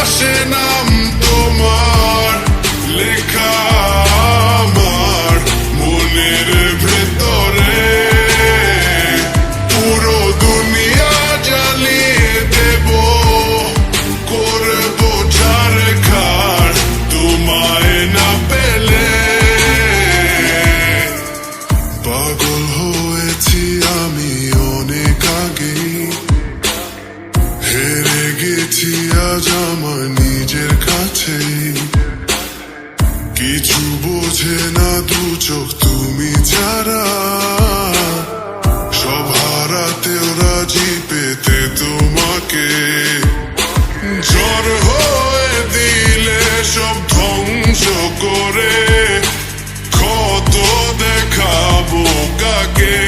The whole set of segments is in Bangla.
নিঃশ্বাসে নাম তোমার লেখা আমার মনের ভেতরে, পুরো দুনিয়া জ্বালিয়ে দেব, করবো ছারখার তোমায় না পেলে। পাগল হয়েছি আমি অনেক আগেই, হেরে গেছি আজ আমার নিজের কাছেই। কিছু বোঝে না দু চোখ তুমি ছাড়া, সব হারাতেও রাজি পেতে তোমাকে। ঝড় হয়ে দিলে সব ধ্বংস করে, কত দেখাবো কাকে।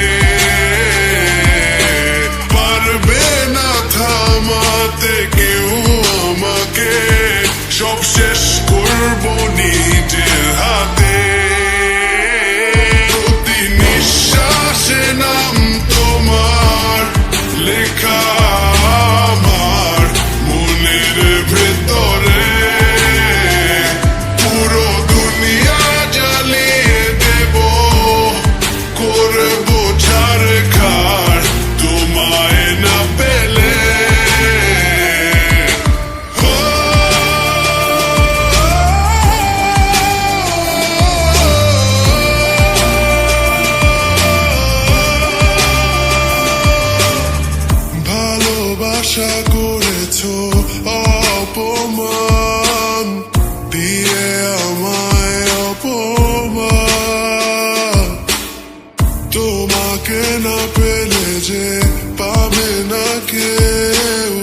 পারবে না থামাতে কেউ আমাকে, সব শেষ করবো নিজের হাতে। প্রতি নিঃশ্বাসে নাম তোমার লেখা আমার মনের ভেতরে, পুরো দুনিয়া জ্বালিয়ে দেব, করবো ছারখার তোমায় না পেলে। ভালোবাসা করেছো অপমান দিয়ে আমায়, অপমান। তোমাকে না পেলে যে পাবে না কেউ,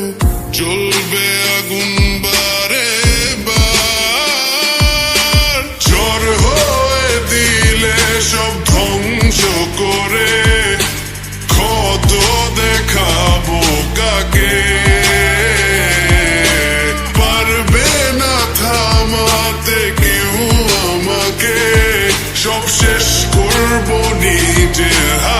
জ্বলবে আগুন বারে বার। ঝড় হয়ে দিলে সব ধ্বংস করে, কত দেখাবো কাকে। পারবে না থামাতে কেউ আমাকে, সব শেষ করবো নিজের হাতে।